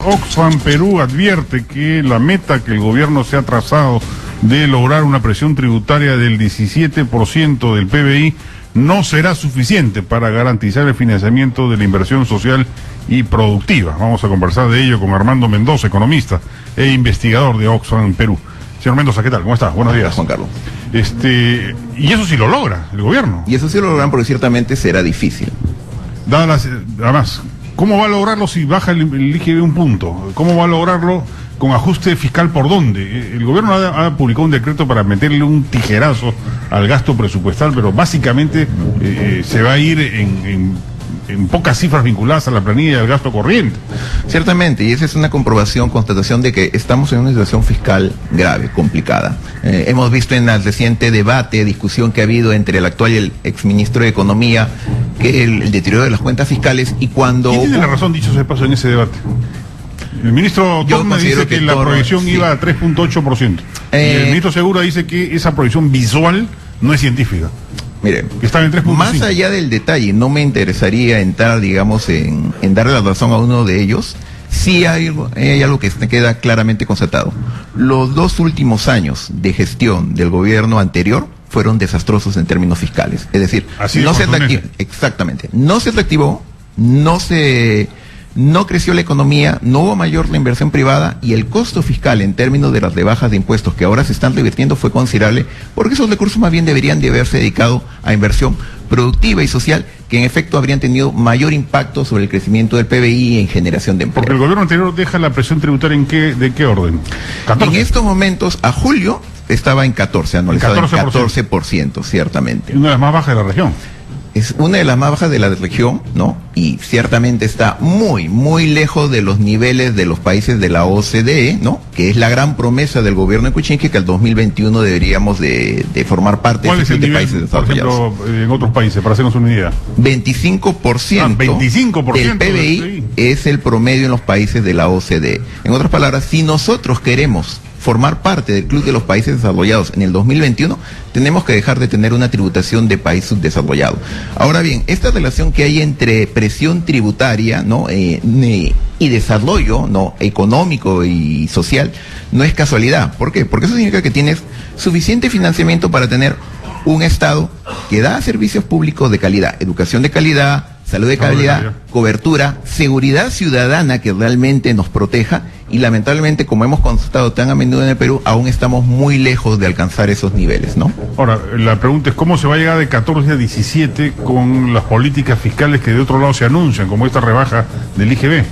Oxfam Perú advierte que la meta que el gobierno se ha trazado de lograr una presión tributaria del 17% del PBI no será suficiente para garantizar el financiamiento de la inversión social y productiva. Vamos a conversar de ello con Armando Mendoza, economista e investigador de Oxfam Perú. Señor Mendoza, ¿qué tal? ¿Cómo está? Buenos días. Juan Carlos. Y eso sí lo logra el gobierno. Y eso sí lo logran porque ciertamente será difícil. Además, ¿cómo va a lograrlo si baja el IGB un punto? ¿Cómo va a lograrlo con ajuste fiscal por dónde? El gobierno ha publicado un decreto para meterle un tijerazo al gasto presupuestal, pero básicamente se va a ir en pocas cifras vinculadas a la planilla y al gasto corriente. Ciertamente, y esa es una constatación de que estamos en una situación fiscal grave, complicada. Hemos visto en el reciente discusión que ha habido entre el actual y el exministro de Economía, que el deterioro de las cuentas fiscales y cuando... ¿Quién tiene la razón, dicho se pasó, en ese debate? El ministro Torna dice que la proyección iba a 3.8%. Y el ministro Segura dice que esa proyección visual no es científica. Mire, estaba en 3.5. Más allá del detalle, no me interesaría entrar, digamos, en darle la razón a uno de ellos. Sí hay algo que queda claramente constatado. Los 2 últimos años de gestión del gobierno anterior fueron desastrosos en términos fiscales. Es decir, no se atractivó, exactamente, no se atractivó, no creció la economía, no hubo mayor la inversión privada y el costo fiscal en términos de las rebajas de impuestos que ahora se están revirtiendo fue considerable, porque esos recursos más bien deberían de haberse dedicado a inversión productiva y social, que en efecto habrían tenido mayor impacto sobre el crecimiento del PBI y en generación de empleo. Porque el gobierno anterior deja la presión tributaria ¿de qué orden? 14. En estos momentos, a julio, estaba en 14, anualizado en 14%, ciertamente. Una de las más bajas de la región. Es una de las más bajas de la región, ¿no? Y ciertamente está muy, muy lejos de los niveles de los países de la OCDE, ¿no? Que es la gran promesa del gobierno de Kuczynski, que al 2021 deberíamos de formar parte de este países desarrollados. Por ejemplo, en otros países, para hacernos una idea. 25% del PBI es el promedio en los países de la OCDE. En otras palabras, si nosotros queremos formar parte del club de los países desarrollados en el 2021, tenemos que dejar de tener una tributación de país subdesarrollado. Ahora bien, esta relación que hay entre presión tributaria, ¿no? y desarrollo, ¿no? económico y social no es casualidad. ¿Por qué? Porque eso significa que tienes suficiente financiamiento para tener un Estado que da servicios públicos de calidad, educación de calidad, salud de calidad, cobertura, seguridad ciudadana que realmente nos proteja, y lamentablemente, como hemos constatado tan a menudo en el Perú, aún estamos muy lejos de alcanzar esos niveles, ¿no? Ahora, la pregunta es cómo se va a llegar de 14 a 17 con las políticas fiscales que de otro lado se anuncian, como esta rebaja del IGB.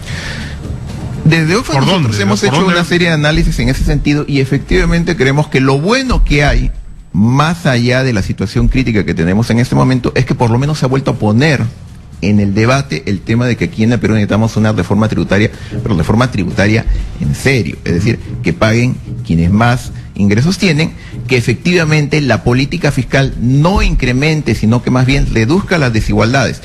Desde Oxfam nosotros hemos hecho una serie de análisis en ese sentido, y efectivamente creemos que lo bueno que hay, más allá de la situación crítica que tenemos en este momento, es que por lo menos se ha vuelto a poner en el debate el tema de que aquí en el Perú necesitamos una reforma tributaria, pero reforma tributaria en serio, es decir, que paguen quienes más ingresos tienen, que efectivamente la política fiscal no incremente, sino que más bien reduzca las desigualdades.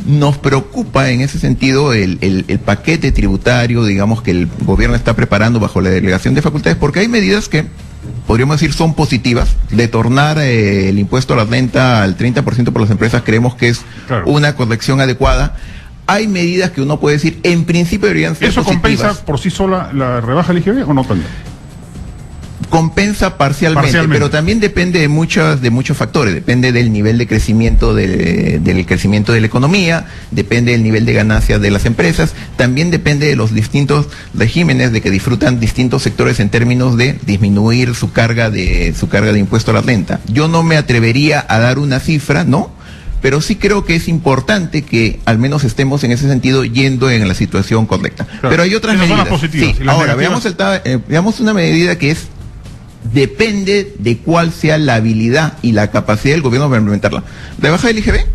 Nos preocupa en ese sentido el paquete tributario, digamos, que el gobierno está preparando bajo la delegación de facultades, porque hay medidas que podríamos decir son positivas. De tornar el impuesto a la renta al 30% por las empresas, creemos que es una corrección adecuada. Hay medidas que uno puede decir, en principio deberían ser ¿Eso positivas. compensa por sí sola la rebaja del IGB o no tanto? Compensa parcialmente, pero también depende de muchos factores. Depende del nivel de crecimiento del crecimiento de la economía, depende del nivel de ganancias de las empresas, también depende de los distintos regímenes de que disfrutan distintos sectores en términos de disminuir su carga de impuesto a la renta. Yo no me atrevería a dar una cifra, ¿no? Pero sí creo que es importante que al menos estemos en ese sentido yendo en la situación correcta. Claro. Pero hay otras medidas. Sí, ahora veamos una medida que depende de cuál sea la habilidad y la capacidad del gobierno para implementarla. ¿La baja del IGB?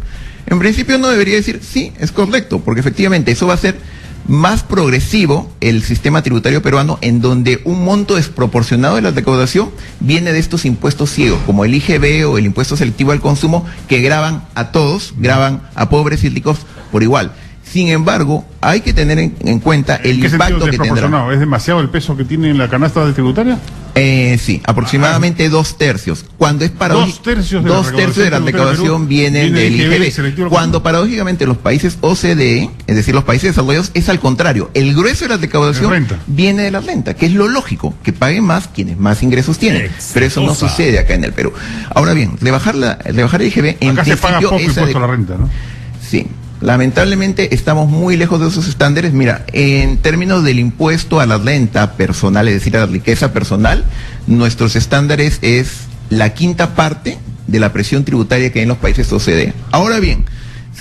En principio no debería decir, sí, es correcto, porque efectivamente eso va a ser más progresivo el sistema tributario peruano, en donde un monto desproporcionado de la recaudación viene de estos impuestos ciegos, como el IGB o el impuesto selectivo al consumo, que gravan a todos, gravan a pobres y ricos por igual. Sin embargo, hay que tener en cuenta el impacto que tendrá. ¿Es demasiado el peso que tiene en la canasta tributaria? Sí, aproximadamente 2/3. Cuando es dos tercios de la recaudación vienen del IGB. Cuando paradójicamente los países OCDE, es decir, los países desarrollados, es al contrario. El grueso de la recaudación viene de la renta, que es lo lógico, que paguen más quienes más ingresos tienen. Pero eso no sucede acá en el Perú. Ahora bien, rebajar el IGB en acá principio se paga poco impuesto a la renta, ¿no? Sí. Lamentablemente estamos muy lejos de esos estándares. Mira, en términos del impuesto a la renta personal, es decir, a la riqueza personal, nuestros estándares es la quinta parte de la presión tributaria que hay en los países OCDE. Ahora bien,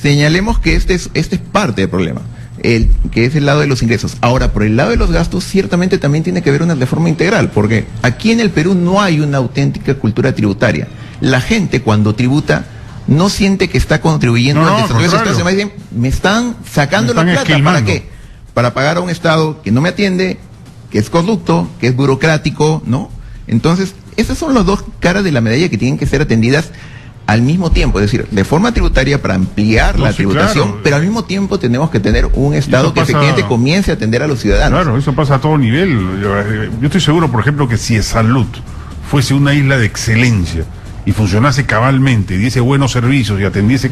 señalemos que este es parte del problema, que es el lado de los ingresos. Ahora, por el lado de los gastos, ciertamente también tiene que haber una reforma integral, porque aquí en el Perú no hay una auténtica cultura tributaria. La gente cuando tributa no siente que está contribuyendo al desarrollo del Estado, se me están sacando la plata. Esquilmando. ¿Para qué? Para pagar a un Estado que no me atiende, que es corrupto, que es burocrático, ¿no? Entonces, esas son las dos caras de la medalla que tienen que ser atendidas al mismo tiempo, es decir, de forma tributaria para ampliar la tributación, claro. Pero al mismo tiempo tenemos que tener un Estado que efectivamente comience a atender a los ciudadanos. Claro, eso pasa a todo nivel. Yo estoy seguro, por ejemplo, que si Salud fuese una isla de excelencia y funcionase cabalmente, diese buenos servicios y atendiese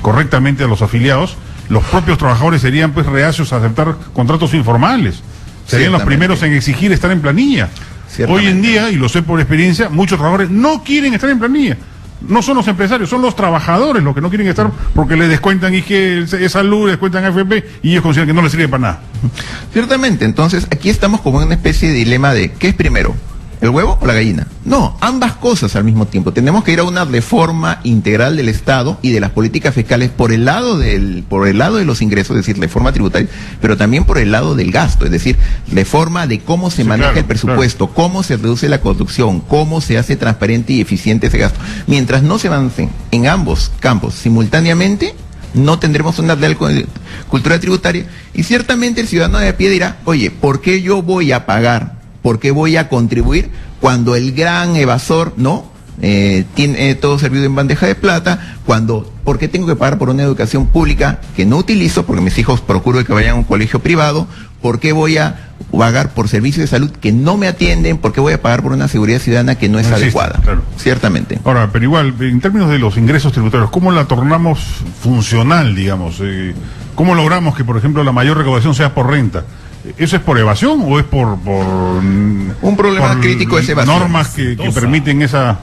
correctamente a los afiliados, los propios trabajadores serían pues reacios a aceptar contratos informales. Serían los primeros en exigir estar en planilla. Hoy en día, y lo sé por experiencia, muchos trabajadores no quieren estar en planilla. No son los empresarios, son los trabajadores los que no quieren estar porque les descuentan es Salud, les descuentan AFP y ellos consideran que no les sirve para nada. Ciertamente, entonces aquí estamos como en una especie de dilema de ¿qué es primero? ¿El huevo o la gallina? No, ambas cosas al mismo tiempo. Tenemos que ir a una reforma integral del Estado y de las políticas fiscales por el lado de los ingresos, es decir, reforma tributaria, pero también por el lado del gasto, es decir, reforma de cómo se maneja el presupuesto, cómo se reduce la corrupción, cómo se hace transparente y eficiente ese gasto. Mientras no se avancen en ambos campos simultáneamente, no tendremos una real cultura tributaria y ciertamente el ciudadano de a pie dirá, oye, ¿por qué yo voy a pagar? ¿Por qué voy a contribuir cuando el gran evasor tiene todo servido en bandeja de plata? ¿Por qué tengo que pagar por una educación pública que no utilizo porque mis hijos procuro que vayan a un colegio privado? ¿Por qué voy a pagar por servicios de salud que no me atienden? ¿Por qué voy a pagar por una seguridad ciudadana que no es adecuada? Claro. Ciertamente. Ahora, pero igual, en términos de los ingresos tributarios, ¿cómo la tornamos funcional, digamos? ¿Cómo logramos que, por ejemplo, la mayor recaudación sea por renta? ¿Eso es por evasión o es por un problema crítico es evasión? Normas que permiten esa...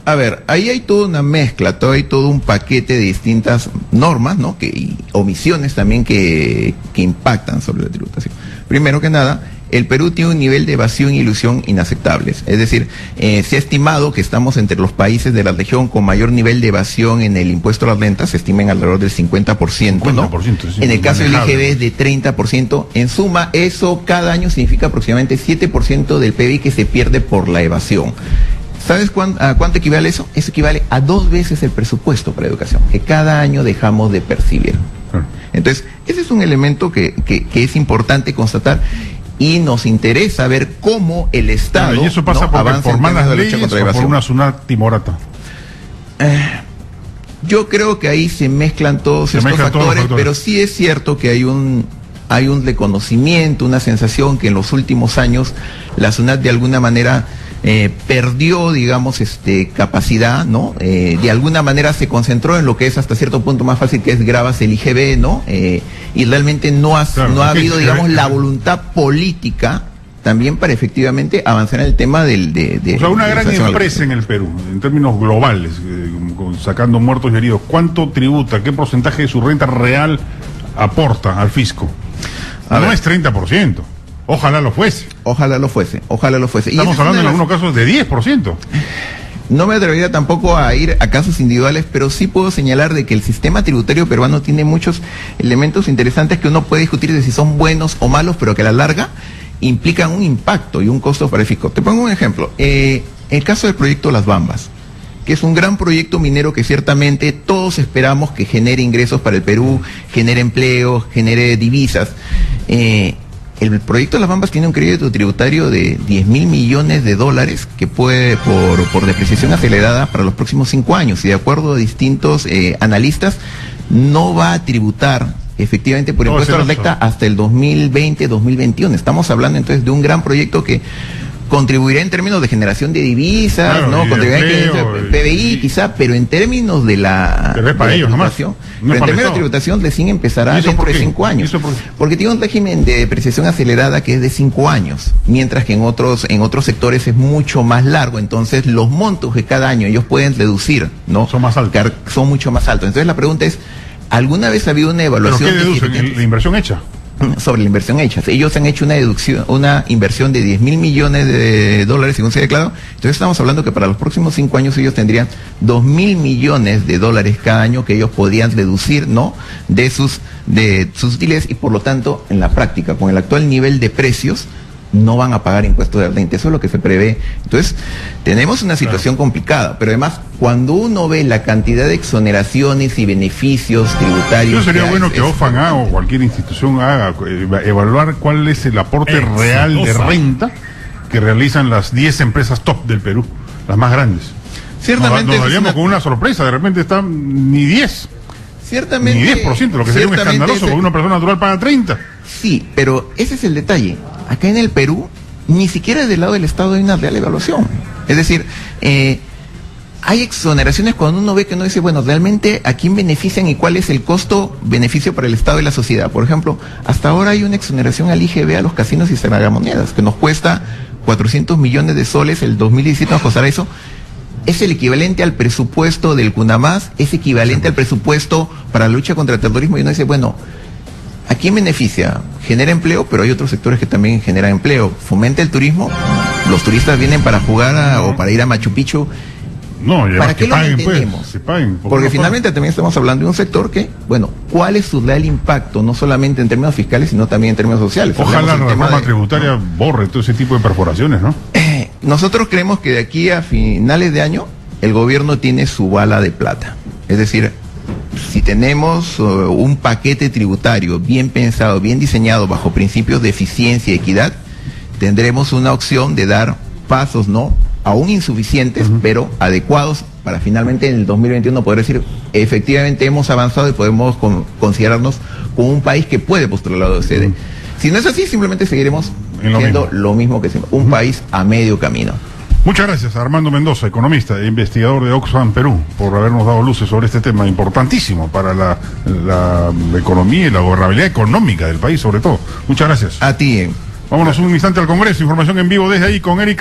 A ver, ahí hay toda una mezcla, hay todo un paquete de distintas normas, ¿no? Y omisiones también que impactan sobre la tributación. Primero que nada, el Perú tiene un nivel de evasión y ilusión inaceptables. Es decir, se ha estimado que estamos entre los países de la región con mayor nivel de evasión en el impuesto a la renta, se estima en alrededor del 50%, ¿no? 50%, sí, en el caso del IGB es de 30%. En suma, eso cada año significa aproximadamente 7% del PIB que se pierde por la evasión. ¿Sabes a cuánto equivale eso? Eso equivale a 2 veces el presupuesto para educación, que cada año dejamos de percibir. Entonces, ese es un elemento que es importante constatar. Y nos interesa ver cómo el Estado y eso pasa por malas leyes o por una SUNAT timorata. Yo creo que ahí se mezclan todos estos factores, pero sí es cierto que hay un reconocimiento, una sensación que en los últimos años la SUNAT de alguna manera perdió, digamos, capacidad, ¿no? De alguna manera se concentró en lo que es hasta cierto punto más fácil, que es grabas el IGB, ¿no? Y realmente no ha habido, digamos, la voluntad política también para efectivamente avanzar en el tema o sea, una gran empresa en el Perú, en términos globales, sacando muertos y heridos, ¿cuánto tributa? ¿Qué porcentaje de su renta real aporta al fisco? No es 30%. Ojalá lo fuese. Ojalá lo fuese. Estamos hablando en algunos casos de 10%. No me atrevería tampoco a ir a casos individuales, pero sí puedo señalar de que el sistema tributario peruano tiene muchos elementos interesantes que uno puede discutir de si son buenos o malos, pero que a la larga implican un impacto y un costo para el fisco. Te pongo un ejemplo. El caso del proyecto Las Bambas, que es un gran proyecto minero que ciertamente todos esperamos que genere ingresos para el Perú, genere empleo, genere divisas. El proyecto de Las Bambas tiene un crédito tributario de $10.000 millones que puede, por depreciación acelerada, para los próximos 5 años. Y de acuerdo a distintos analistas, no va a tributar efectivamente por impuesto a la renta hasta el 2020-2021. Estamos hablando entonces de un gran proyecto que contribuirá en términos de generación de divisas, claro, ¿no? Contribuirá en PBI quizá, pero en términos de la tributación, recién empezará dentro de 5 años. Porque tiene un régimen de depreciación acelerada que es de 5 años, mientras que en otros sectores es mucho más largo. Entonces los montos que cada año ellos pueden deducir, ¿no? Son más altos. Son mucho más altos. Entonces la pregunta es, ¿alguna vez ha habido una evaluación? ¿Pero qué deducen? ¿La inversión hecha? Sobre la inversión hecha. Ellos han hecho una inversión de 10.000 millones de dólares, según se ha declarado. Entonces estamos hablando que para los próximos 5 años ellos tendrían 2.000 millones de dólares cada año que ellos podrían deducir, ¿no? de sus utilidades, y por lo tanto, en la práctica, con el actual nivel de precios, no van a pagar impuestos de renta. Eso es lo que se prevé. Entonces, tenemos una situación complicada, pero además, cuando uno ve la cantidad de exoneraciones y beneficios tributarios... Sería bueno que OFAN haga, o cualquier institución haga, evaluar cuál es el aporte real de renta que realizan las 10 empresas top del Perú, las más grandes. Ciertamente nos daríamos con una sorpresa, de repente están ni 10. Ciertamente. Ni 10%, lo que sería un escandaloso, porque una persona natural paga 30%. Sí, pero ese es el detalle. Acá en el Perú, ni siquiera del lado del Estado hay una real evaluación. Es decir, hay exoneraciones cuando uno ve que uno dice, bueno, realmente a quién benefician y cuál es el costo-beneficio para el Estado y la sociedad. Por ejemplo, hasta ahora hay una exoneración al IGB, a los casinos y tragamonedas, que nos cuesta 400 millones de soles. El 2017 nos costará eso. Es el equivalente al presupuesto del CUNAMAS, es equivalente al presupuesto para la lucha contra el terrorismo, y uno dice, bueno, ¿a quién beneficia? Genera empleo, pero hay otros sectores que también generan empleo. Fomenta el turismo, los turistas vienen para jugar o para ir a Machu Picchu. No, ¿Para qué lo paguen, mantenemos? Se paguen, porque finalmente también estamos hablando de un sector que, bueno, ¿cuál es su real impacto? No solamente en términos fiscales, sino también en términos sociales. Ojalá la reforma tributaria borre todo ese tipo de perforaciones, ¿no? Nosotros creemos que de aquí a finales de año, el gobierno tiene su bala de plata. Es decir, si tenemos un paquete tributario bien pensado, bien diseñado, bajo principios de eficiencia y equidad, tendremos una opción de dar pasos, ¿no?, aún insuficientes, pero adecuados para finalmente en el 2021 poder decir, efectivamente hemos avanzado y podemos considerarnos como un país que puede postular la OCDE. Si no es así, simplemente seguiremos siendo lo mismo que siempre, un país a medio camino. Muchas gracias a Armando Mendoza, economista e investigador de Oxfam Perú, por habernos dado luces sobre este tema importantísimo para la economía y la gobernabilidad económica del país, sobre todo. Muchas gracias. A ti. Vámonos un instante al Congreso, información en vivo desde ahí con Erika.